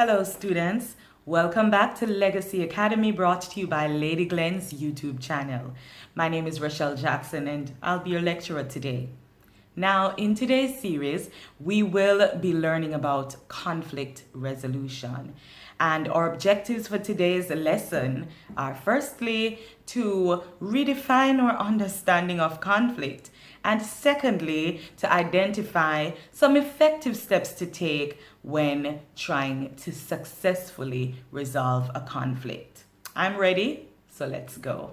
Hello students, welcome back to Legacy Academy, brought to you by Lady Glene's YouTube channel. My name is Roshelle Jackson and I'll be your lecturer today. Now in today's series, we will be learning about conflict resolution. And our objectives for today's lesson are firstly to redefine our understanding of conflict, and secondly to identify some effective steps to take when trying to successfully resolve a conflict. I'm ready, so let's go.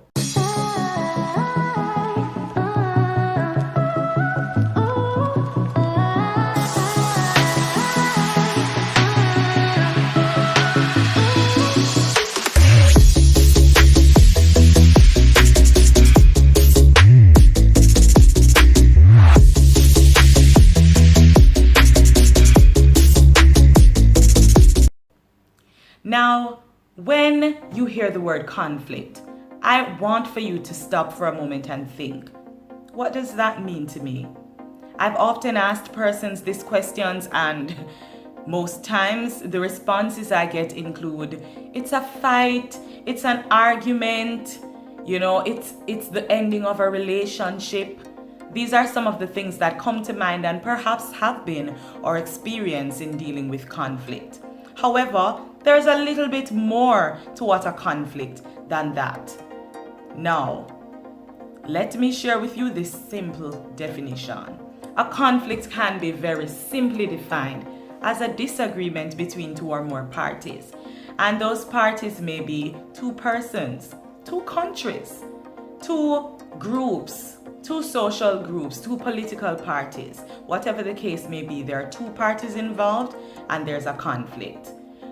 Now, when you hear the word conflict, I want for you to stop for a moment and think, what does that mean to me? I've often asked persons these questions, and most times the responses I get include, it's a fight, it's an argument, it's the ending of a relationship. These are some of the things that come to mind and perhaps have been our experience in dealing with conflict. However, there's a little bit more to what a conflict than that. Now, let me share with you this simple definition. A conflict can be very simply defined as a disagreement between two or more parties. And those parties may be two persons, two countries, two groups, two social groups, two political parties. Whatever the case may be, there are two parties involved and there's a conflict.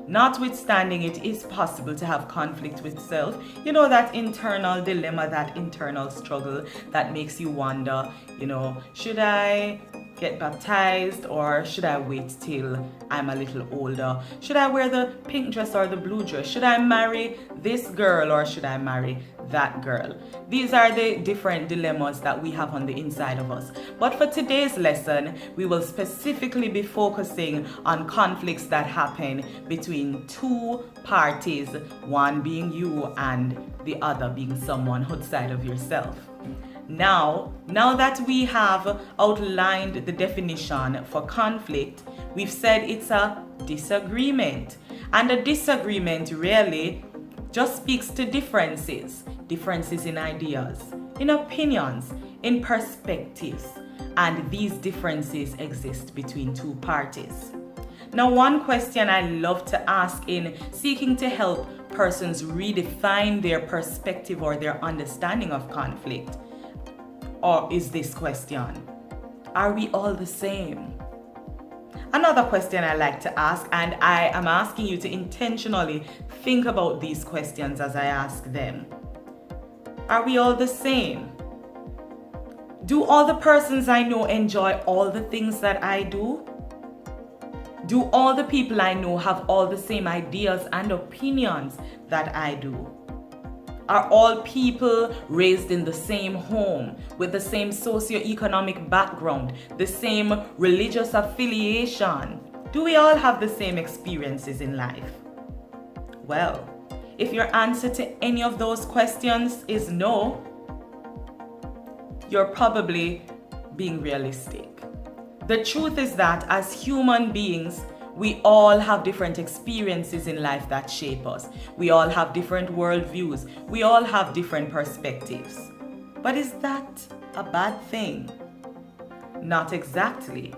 Notwithstanding, it is possible to have conflict with self. That internal dilemma, that internal struggle that makes you wonder, should I get baptized or should I wait till I'm a little older? Should I wear the pink dress or the blue dress? Should I marry this girl or should I marry that girl? These are the different dilemmas that we have on the inside of us. But for today's lesson, we will specifically be focusing on conflicts that happen between two parties, one being you and the other being someone outside of yourself. Now that we have outlined the definition for conflict, we've said it's a disagreement. And a disagreement really just speaks to differences in ideas, in opinions, in perspectives. And these differences exist between two parties. Now, one question I love to ask in seeking to help persons redefine their perspective or their understanding of conflict is this question: are we all the same? Another question I like to ask, and I am asking you to intentionally think about these questions as I ask them. Are we all the same? Do all the persons I know enjoy all the things that I do? Do all the people I know have all the same ideas and opinions that I do? Are all people raised in the same home, with the same socioeconomic background, the same religious affiliation? Do we all have the same experiences in life? Well, if your answer to any of those questions is no, you're probably being realistic. The truth is that as human beings, we all have different experiences in life that shape us. We all have different worldviews. We all have different perspectives. But is that a bad thing? Not exactly.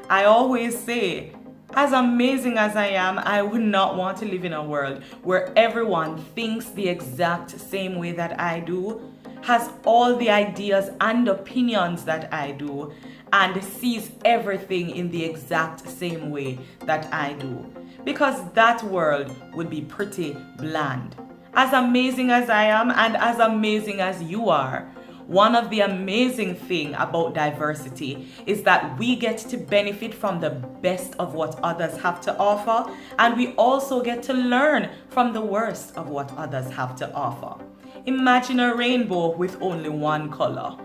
I always say, as amazing as I am, I would not want to live in a world where everyone thinks the exact same way that I do, has all the ideas and opinions that I do, and sees everything in the exact same way that I do. Because that world would be pretty bland. As amazing as I am and as amazing as you are, one of the amazing things about diversity is that we get to benefit from the best of what others have to offer, and we also get to learn from the worst of what others have to offer. Imagine a rainbow with only one color.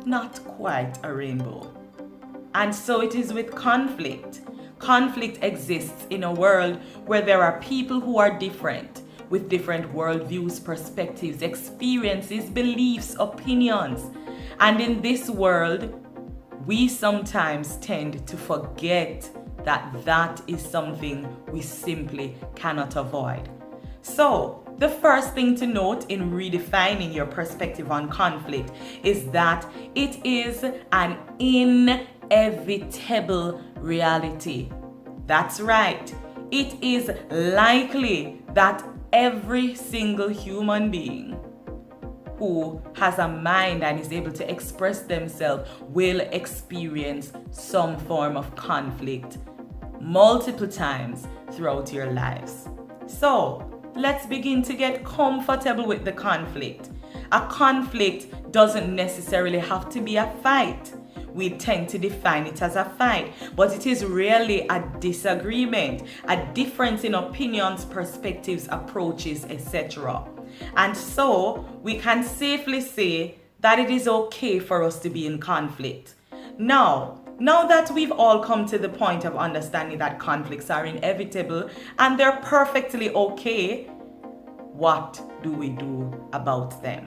Not quite a rainbow. And so it is with conflict. Conflict exists in a world where there are people who are different, with different worldviews, perspectives, experiences, beliefs, opinions. And in this world, we sometimes tend to forget that that is something we simply cannot avoid. So, the first thing to note in redefining your perspective on conflict is that it is an inevitable reality. That's right. It is likely that every single human being who has a mind and is able to express themselves will experience some form of conflict multiple times throughout your lives. So, let's begin to get comfortable with the conflict. A conflict doesn't necessarily have to be a fight. We tend to define it as a fight, but it is really a disagreement, a difference in opinions, perspectives, approaches, etc. And so, we can safely say that it is okay for us to be in conflict. Now that we've all come to the point of understanding that conflicts are inevitable and they're perfectly okay, what do we do about them?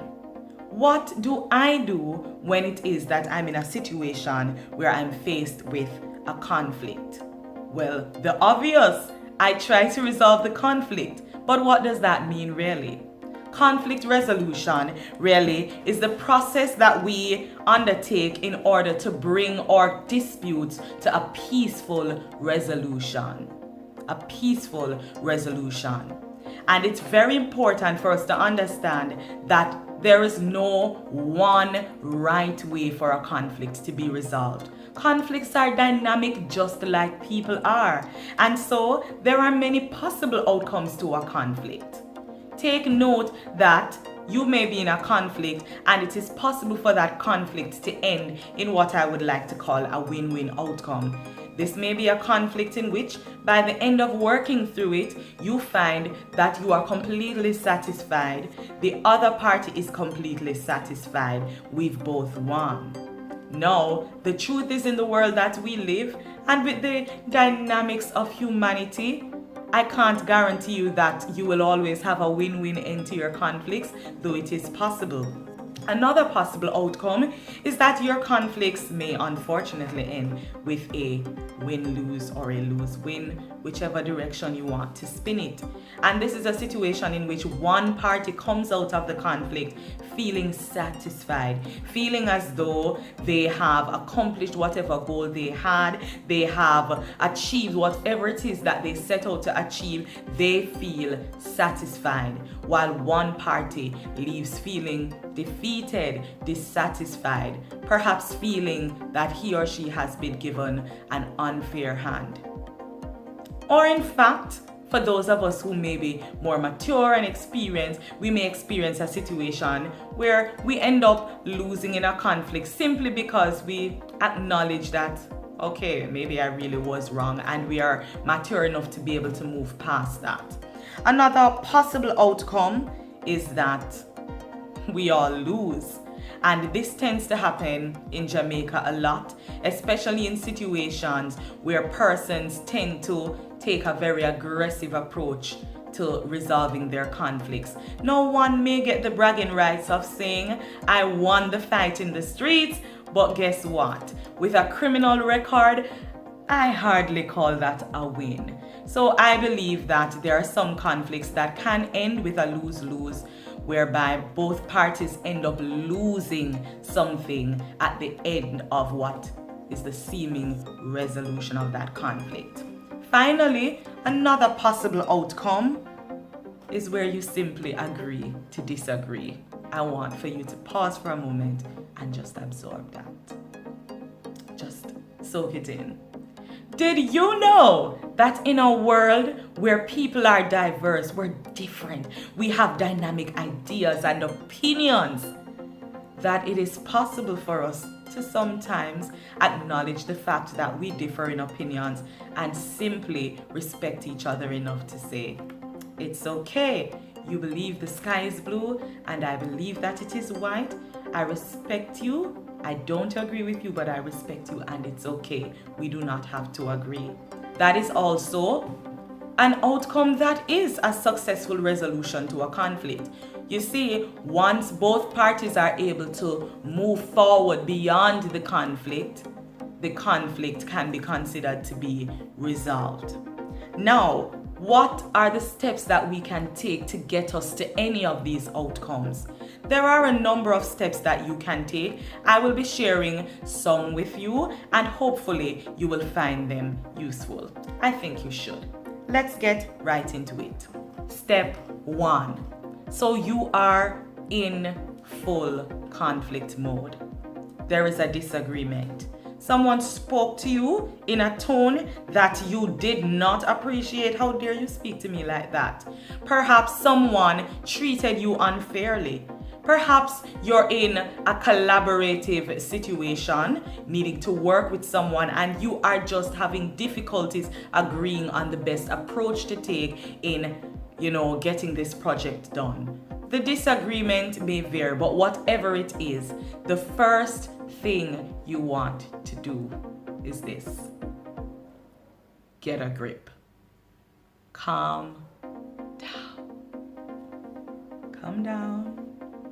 What do I do when it is that I'm in a situation where I'm faced with a conflict? Well, the obvious, I try to resolve the conflict. But what does that mean really? Conflict resolution really is the process that we undertake in order to bring our disputes to a peaceful resolution. A peaceful resolution. And it's very important for us to understand that there is no one right way for a conflict to be resolved. Conflicts are dynamic just like people are. And so there are many possible outcomes to a conflict. Take note that you may be in a conflict and it is possible for that conflict to end in what I would like to call a win-win outcome. This may be a conflict in which, by the end of working through it, you find that you are completely satisfied. The other party is completely satisfied. We've both won. Now, the truth is in the world that we live, and with the dynamics of humanity, I can't guarantee you that you will always have a win-win end to your conflicts, though it is possible. Another possible outcome is that your conflicts may unfortunately end with a win-lose or a lose-win, whichever direction you want to spin it. And this is a situation in which one party comes out of the conflict feeling satisfied, feeling as though they have accomplished whatever goal they had, they have achieved whatever it is that they set out to achieve, they feel satisfied, while one party leaves feeling defeated, dissatisfied, perhaps feeling that he or she has been given an unfair hand. Or in fact, for those of us who may be more mature and experienced, we may experience a situation where we end up losing in a conflict simply because we acknowledge that, okay, maybe I really was wrong, and we are mature enough to be able to move past that. Another possible outcome is that we all lose. And this tends to happen in Jamaica a lot, especially in situations where persons tend to take a very aggressive approach to resolving their conflicts. No one may get the bragging rights of saying, I won the fight in the streets, but guess what? With a criminal record, I hardly call that a win. So I believe that there are some conflicts that can end with a lose-lose, whereby both parties end up losing something at the end of what is the seeming resolution of that conflict. Finally, another possible outcome is where you simply agree to disagree. I want for you to pause for a moment and just absorb that. Just soak it in. Did you know that in a world where people are diverse, we're different, we have dynamic ideas and opinions, that it is possible for us to sometimes acknowledge the fact that we differ in opinions and simply respect each other enough to say, it's okay, you believe the sky is blue and I believe that it is white. I respect you. I don't agree with you, but I respect you, and it's okay. We do not have to agree. that is also an outcome that is a successful resolution to a conflict. You see, once both parties are able to move forward beyond the conflict can be considered to be resolved. Now, what are the steps that we can take to get us to any of these outcomes? There are a number of steps that you can take. I will be sharing some with you, and hopefully you will find them useful. I think you should. Let's get right into it. Step 1. So you are in full conflict mode. There is a disagreement. Someone spoke to you in a tone that you did not appreciate. How dare you speak to me like that? Perhaps someone treated you unfairly. Perhaps you're in a collaborative situation, needing to work with someone, and you are just having difficulties agreeing on the best approach to take in, getting this project done. The disagreement may vary, but whatever it is, the first thing you want to do is this. Get a grip. Calm down. Calm down.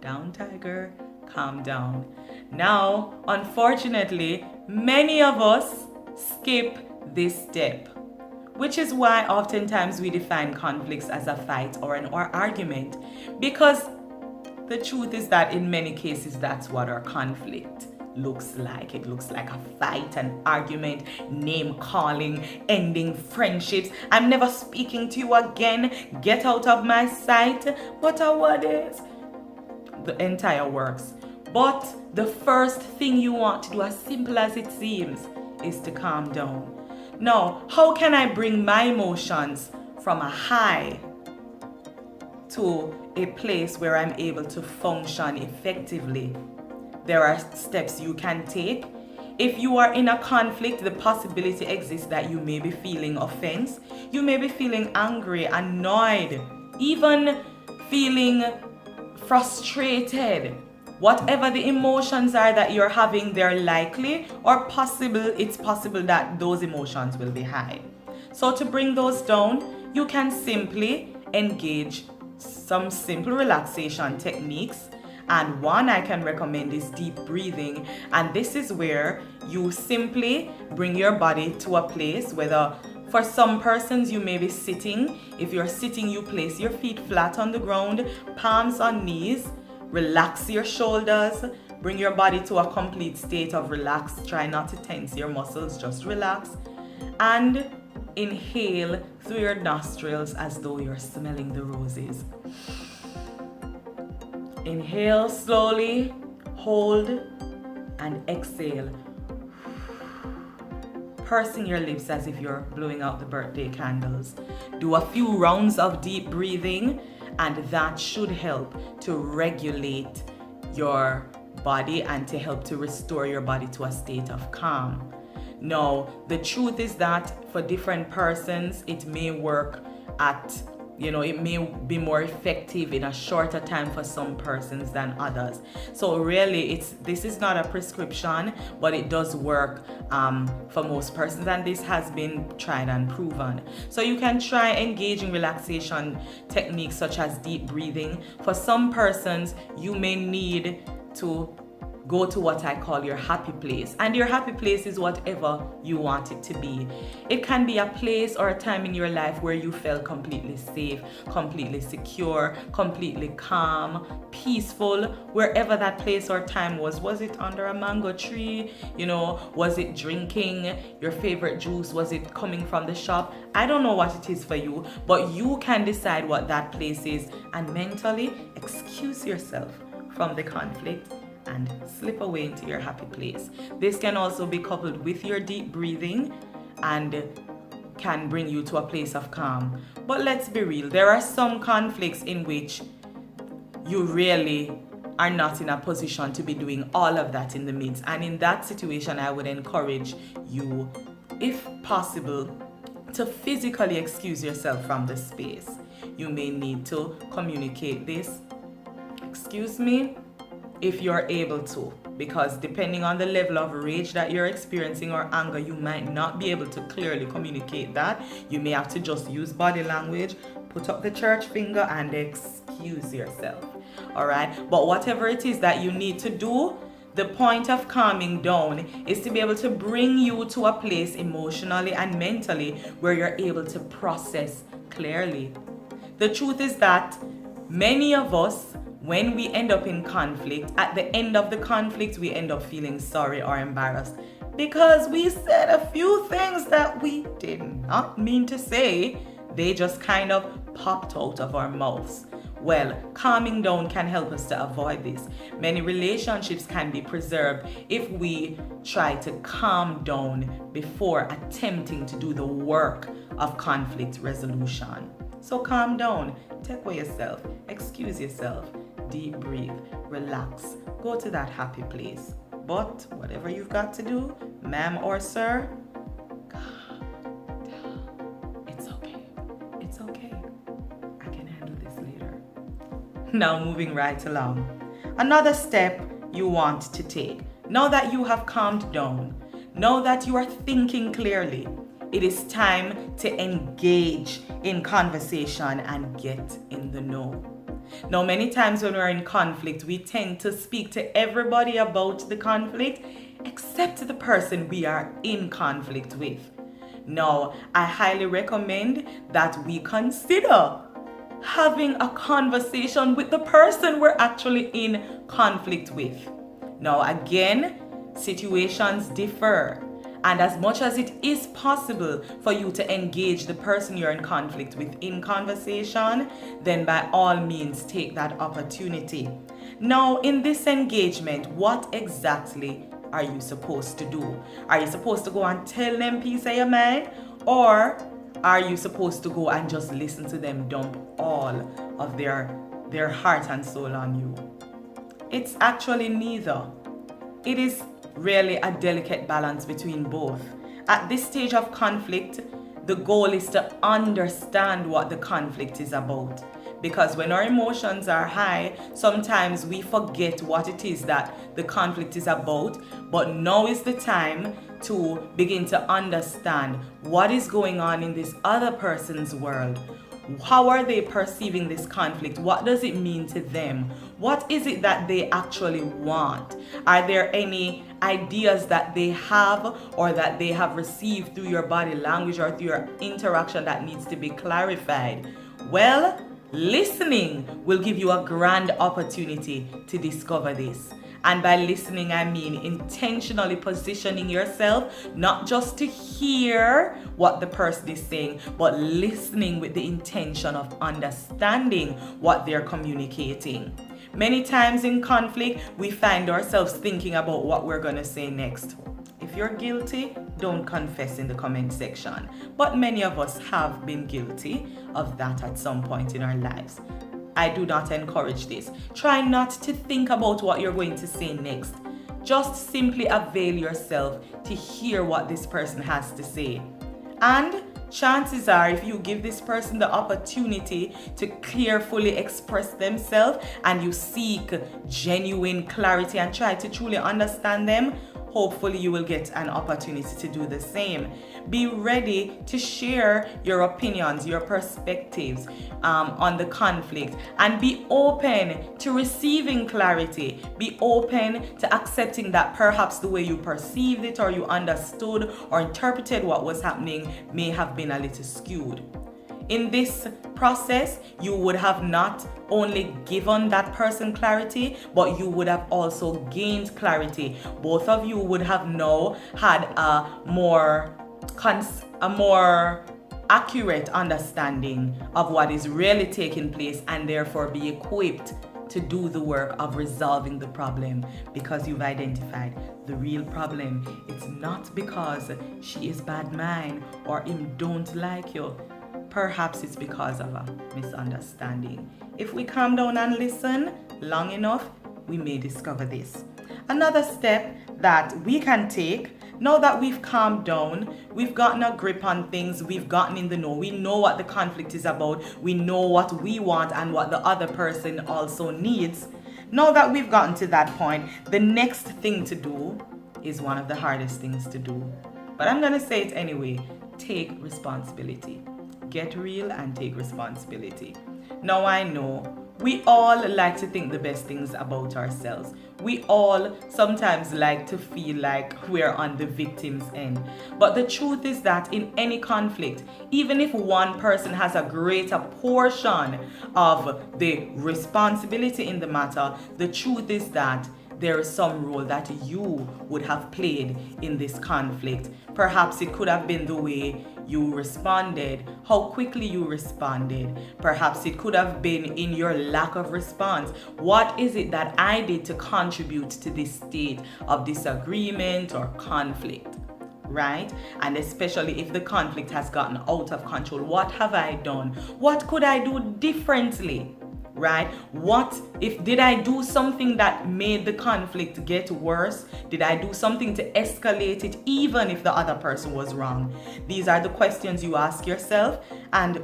Down, tiger. Calm down. Now, unfortunately, many of us skip this step, which is why oftentimes we define conflicts as a fight or an argument, because the truth is that in many cases that's what our conflict looks like. It looks like a fight, an argument, name calling, ending friendships. I'm never speaking to you again. Get out of my sight. But what is? The entire works. But the first thing you want to do, as simple as it seems, is to calm down. Now, how can I bring my emotions from a high to a place where I'm able to function effectively? There are steps you can take. If you are in a conflict, the possibility exists that you may be feeling offense, you may be feeling angry, annoyed, even feeling frustrated. Whatever the emotions are that you're having, they're likely or possible, it's possible that those emotions will be high. So to bring those down, you can simply engage some simple relaxation techniques. And one I can recommend is deep breathing. And this is where you simply bring your body to a place, whether for some persons you may be sitting. If you're sitting, you place your feet flat on the ground, palms on knees. Relax your shoulders. Bring your body to a complete state of relax. Try not to tense your muscles, just relax. And inhale through your nostrils as though you're smelling the roses. Inhale slowly, hold, and exhale. Pursing your lips as if you're blowing out the birthday candles. Do a few rounds of deep breathing, and that should help to regulate your body and to help to restore your body to a state of calm. Now, the truth is that for different persons, it may work at it may be more effective in a shorter time for some persons than others. So really, this is not a prescription, but it does work for most persons, and this has been tried and proven. So you can try engaging relaxation techniques such as deep breathing. For some persons, you may need to go to what I call your happy place. And your happy place is whatever you want it to be. It can be a place or a time in your life where you felt completely safe, completely secure, completely calm, peaceful, wherever that place or time was. Was it under a mango tree? Was it drinking your favorite juice? Was it coming from the shop? I don't know what it is for you, but you can decide what that place is and mentally excuse yourself from the conflict and slip away into your happy place. This can also be coupled with your deep breathing and can bring you to a place of calm. But let's be real, there are some conflicts in which you really are not in a position to be doing all of that in the midst. And in that situation, I would encourage you, if possible, to physically excuse yourself from the space. You may need to communicate this. Excuse me, if you're able to, because depending on the level of rage that you're experiencing or anger, you might not be able to clearly communicate that. You may have to just use body language, put up the church finger, and excuse yourself. All right? But whatever it is that you need to do, the point of calming down is to be able to bring you to a place emotionally and mentally where you're able to process clearly. The truth is that many of us, when we end up in conflict, at the end of the conflict, we end up feeling sorry or embarrassed because we said a few things that we did not mean to say. They just kind of popped out of our mouths. Well, calming down can help us to avoid this. Many relationships can be preserved if we try to calm down before attempting to do the work of conflict resolution. So calm down, take away yourself, excuse yourself, deep breathe, relax, go to that happy place. But whatever you've got to do, ma'am or sir, calm down. It's okay. It's okay. I can handle this later. Now moving right along. Another step you want to take. Now that you have calmed down, now that you are thinking clearly, it is time to engage in conversation and get in the know. Now, many times when we're in conflict, we tend to speak to everybody about the conflict except the person we are in conflict with. Now, I highly recommend that we consider having a conversation with the person we're actually in conflict with. Now, again, situations differ. And as much as it is possible for you to engage the person you're in conflict with in conversation, then by all means take that opportunity. Now, in this engagement, what exactly are you supposed to do? Are you supposed to go and tell them piece of your mind? Or are you supposed to go and just listen to them dump all of their heart and soul on you? It's actually neither. It is really a delicate balance between both. At this stage of conflict, the goal is to understand what the conflict is about. Because when our emotions are high, sometimes we forget what it is that the conflict is about. But now is the time to begin to understand what is going on in this other person's world. How are they perceiving this conflict? What does it mean to them? What is it that they actually want? Are there any ideas that they have or that they have received through your body language or through your interaction that needs to be clarified? Well, listening will give you a grand opportunity to discover this. And by listening, I mean intentionally positioning yourself, not just to hear what the person is saying, but listening with the intention of understanding what they're communicating. Many times in conflict, we find ourselves thinking about what we're going to say next. If you're guilty, don't confess in the comment section. But many of us have been guilty of that at some point in our lives. I do not encourage this. Try not to think about what you're going to say next. Just simply avail yourself to hear what this person has to say. And chances are, if you give this person the opportunity to carefully express themselves and you seek genuine clarity and try to truly understand them, hopefully you will get an opportunity to do the same. Be ready to share your opinions, your perspectives on the conflict, and be open to receiving clarity. Be open to accepting that perhaps the way you perceived it or you understood or interpreted what was happening may have been a little skewed. In this process, you would have not only given that person clarity, but you would have also gained clarity. Both of you would have now had a more accurate understanding of what is really taking place and therefore be equipped to do the work of resolving the problem because you've identified the real problem. It's not because she is bad mind or him don't like you. Perhaps it's because of a misunderstanding. If we calm down and listen long enough, we may discover this. Another step that we can take, now that we've calmed down, we've gotten a grip on things, we've gotten in the know, we know what the conflict is about, we know what we want and what the other person also needs. Now that we've gotten to that point, the next thing to do is one of the hardest things to do. But I'm going to say it anyway. Take responsibility. Get real and take responsibility. Now I know we all like to think the best things about ourselves. We all sometimes like to feel like we're on the victim's end. But the truth is that in any conflict, even if one person has a greater portion of the responsibility in the matter, the truth is that there is some role that you would have played in this conflict. Perhaps it could have been the way you responded, how quickly you responded. Perhaps it could have been in your lack of response. What is it that I did to contribute to this state of disagreement or conflict? Right? And especially if the conflict has gotten out of control, what have I done? What could I do differently? Right? Did I do something that made the conflict get worse? Did I do something to escalate it even if the other person was wrong? These are the questions you ask yourself, and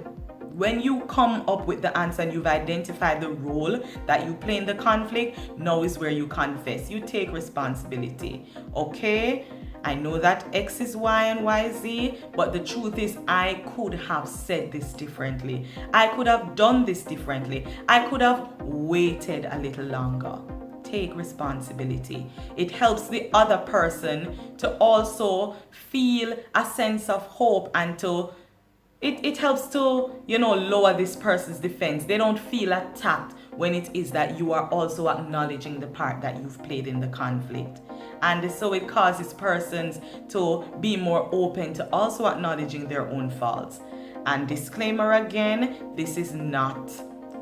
when you come up with the answer and you've identified the role that you play in the conflict, now is where you confess. You take responsibility. Okay? I know that X is Y and Y is Z, but the truth is I could have said this differently. I could have done this differently. I could have waited a little longer. Take responsibility. It helps the other person to also feel a sense of hope and it helps to, lower this person's defense. They don't feel attacked when it is that you are also acknowledging the part that you've played in the conflict. And so it causes persons to be more open to also acknowledging their own faults. And disclaimer again, this is not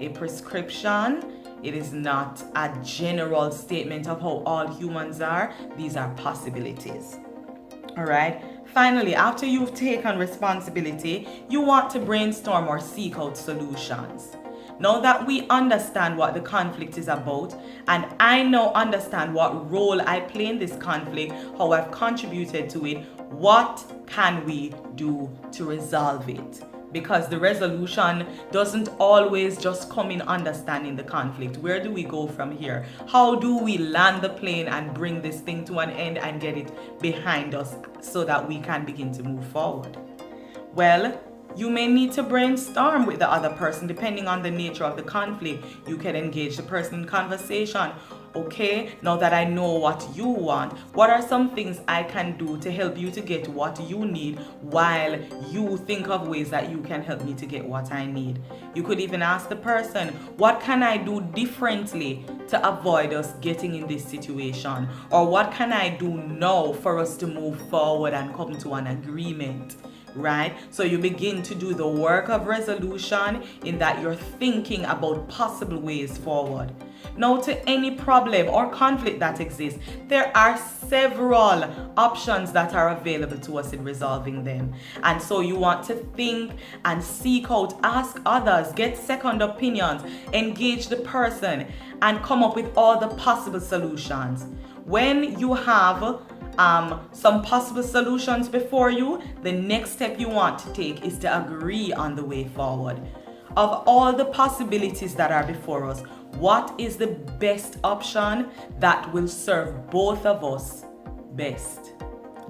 a prescription. It is not a general statement of how all humans are. These are possibilities. All right. Finally, after you've taken responsibility, you want to brainstorm or seek out solutions. Now that we understand what the conflict is about, and I now understand what role I play in this conflict, how I've contributed to it, what can we do to resolve it? Because the resolution doesn't always just come in understanding the conflict. Where do we go from here? How do we land the plane and bring this thing to an end and get it behind us so that we can begin to move forward? Well, you may need to brainstorm with the other person depending on the nature of the conflict. You can engage the person in conversation. Okay, now that I know what you want, what are some things I can do to help you to get what you need while you think of ways that you can help me to get what I need? You could even ask the person, what can I do differently to avoid us getting in this situation? Or what can I do now for us to move forward and come to an agreement? Right? So you begin to do the work of resolution in that you're thinking about possible ways forward. Now, to any problem or conflict that exists, there are several options that are available to us in resolving them. And so you want to think and seek out, ask others, get second opinions, engage the person, and come up with all the possible solutions. When you have some possible solutions before you, the next step you want to take is to agree on the way forward. Of all the possibilities that are before us, what is the best option that will serve both of us best?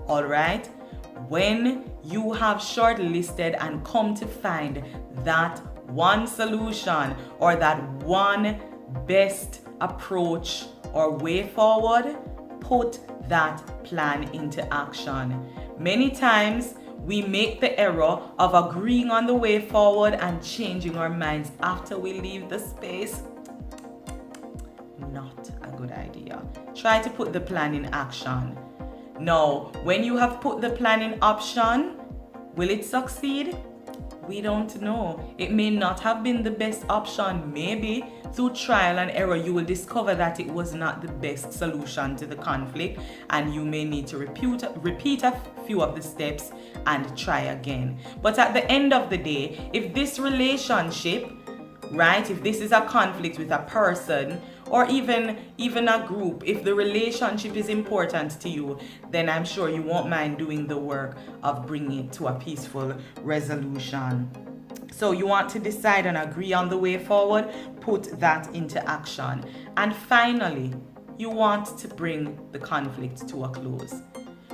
All right? When you have shortlisted and come to find that one solution or that one best approach or way forward, put that plan into action. Many times we make the error of agreeing on the way forward and changing our minds after we leave the space. Not a good idea. Try to put the plan in action. Now, when you have put the plan in action, will it succeed? We don't know. It may not have been the best option. Maybe through trial and error, you will discover that it was not the best solution to the conflict, and you may need to repeat a few of the steps and try again. But at the end of the day, if this relationship, right, if this is a conflict with a person or even a group, if the relationship is important to you, then I'm sure you won't mind doing the work of bringing it to a peaceful resolution. So you want to decide and agree on the way forward, put that into action. And finally, you want to bring the conflict to a close.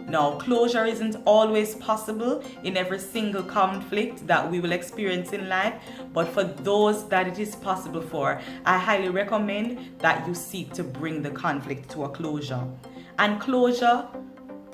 Now, closure isn't always possible in every single conflict that we will experience in life, but for those that it is possible for, I highly recommend that you seek to bring the conflict to a closure. And closure,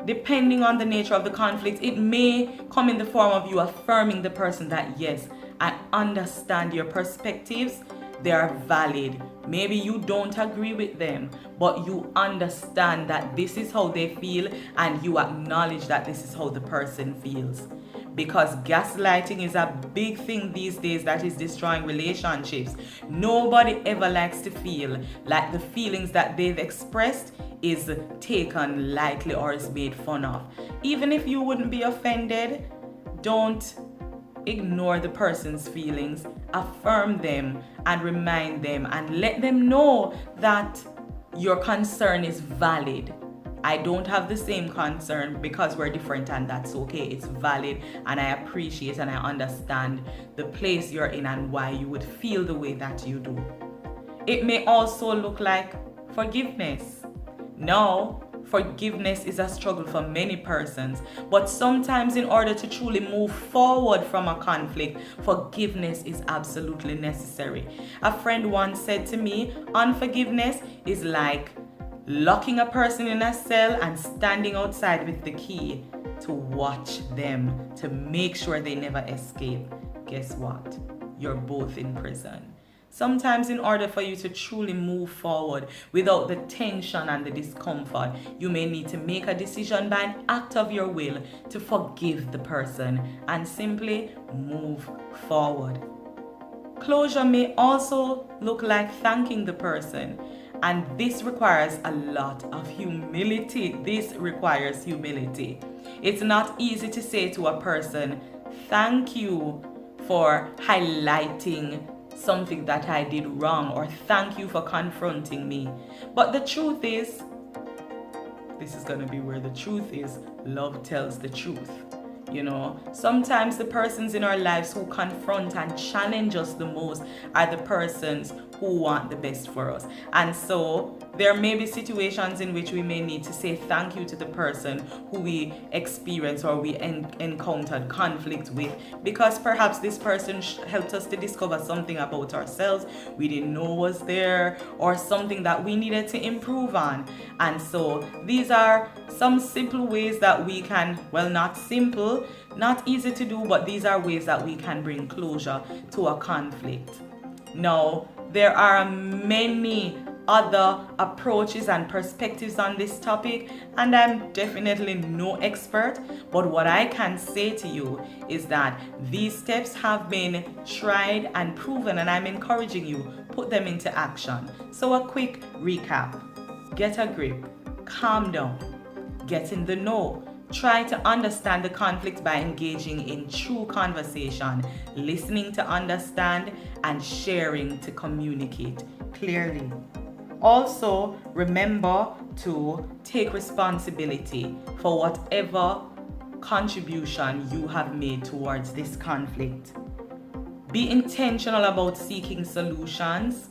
depending on the nature of the conflict, it may come in the form of you affirming the person that, yes, I understand your perspectives, they are valid. Maybe you don't agree with them, but you understand that this is how they feel and you acknowledge that this is how the person feels. Because gaslighting is a big thing these days that is destroying relationships. Nobody ever likes to feel like the feelings that they've expressed is taken lightly or is made fun of. Even if you wouldn't be offended, don't ignore the person's feelings, affirm them and remind them and let them know that your concern is valid. I don't have the same concern because we're different and that's okay. It's valid and I appreciate and I understand the place you're in and why you would feel the way that you do. It may also look like forgiveness. No, forgiveness is a struggle for many persons, but sometimes in order to truly move forward from a conflict, forgiveness is absolutely necessary. A friend once said to me, unforgiveness is like locking a person in a cell and standing outside with the key to watch them, to make sure they never escape. Guess what? You're both in prison. Sometimes in order for you to truly move forward without the tension and the discomfort, you may need to make a decision by an act of your will to forgive the person and simply move forward. Closure may also look like thanking the person, and this requires a lot of humility. This requires humility. It's not easy to say to a person, thank you for highlighting something that I did wrong, or thank you for confronting me. But the truth is, this is going to be where the truth is, love tells the truth. You know, sometimes the persons in our lives who confront and challenge us the most are the persons who want the best for us. And so there may be situations in which we may need to say thank you to the person who we experience or we encountered conflict with, because perhaps this person helped us to discover something about ourselves we didn't know was there, or something that we needed to improve on. And so these are some simple ways that we can, well, not simple, not easy to do, but these are ways that we can bring closure to a conflict. Now, there are many other approaches and perspectives on this topic, and I'm definitely no expert, but what I can say to you is that these steps have been tried and proven, and I'm encouraging you, put them into action. So a quick recap: get a grip, calm down, get in the know. Try to understand the conflict by engaging in true conversation, listening to understand, and sharing to communicate clearly. Also, remember to take responsibility for whatever contribution you have made towards this conflict. Be intentional about seeking solutions.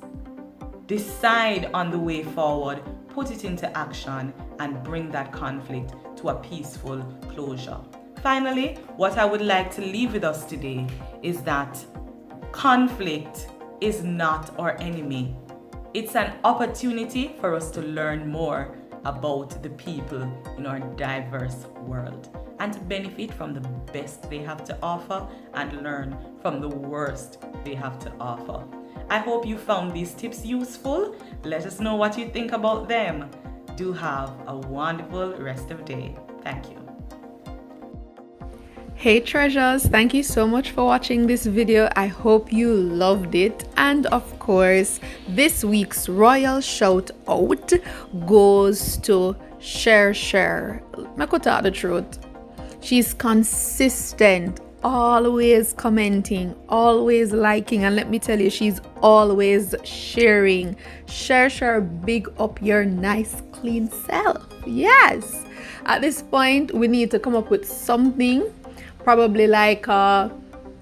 Decide on the way forward, put it into action, and bring that conflict to a peaceful closure. Finally, what I would like to leave with us today is that conflict is not our enemy. It's an opportunity for us to learn more about the people in our diverse world and to benefit from the best they have to offer and learn from the worst they have to offer. I hope you found these tips useful. Let us know what you think about them. Do have a wonderful rest of the day. Thank you. Hey treasures, thank you so much for watching this video. I hope you loved it. And of course, this week's royal shout out goes to Share. I could tell the truth. She's consistent, always commenting, always liking, and let me tell you, she's always sharing. Share, big up your nice clean self. Yes, at this point we need to come up with something, probably like a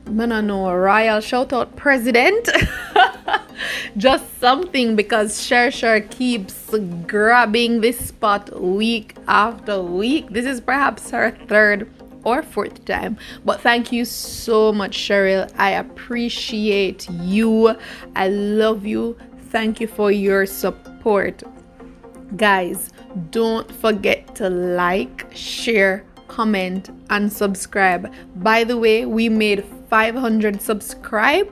royal shout out president just something, because Cher keeps grabbing this spot week after week. This is perhaps her third or fourth time, but thank you so much, Cheryl. I appreciate you. I love you. Thank you for your support. Guys, don't forget to like, share, comment, and subscribe. By the way, we made 500 subscribers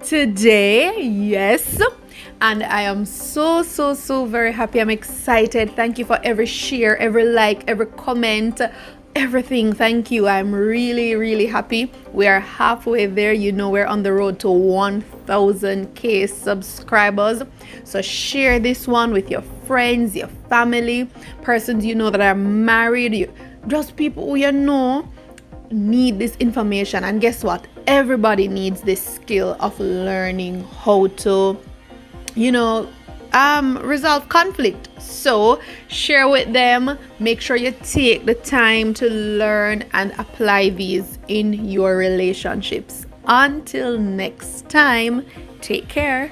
today. Yes. And I am so very happy. I'm excited. Thank you for every share, every like, every comment, everything. Thank you. I'm really happy. We are halfway there. You know, we're on the road to 1000k subscribers. So share this one with your friends, your family, persons you know that are married, just people who you know need this information. And guess what? Everybody needs this skill of learning how to, resolve conflict. So share with them. Make sure you take the time to learn and apply these in your relationships. Until next time, take care.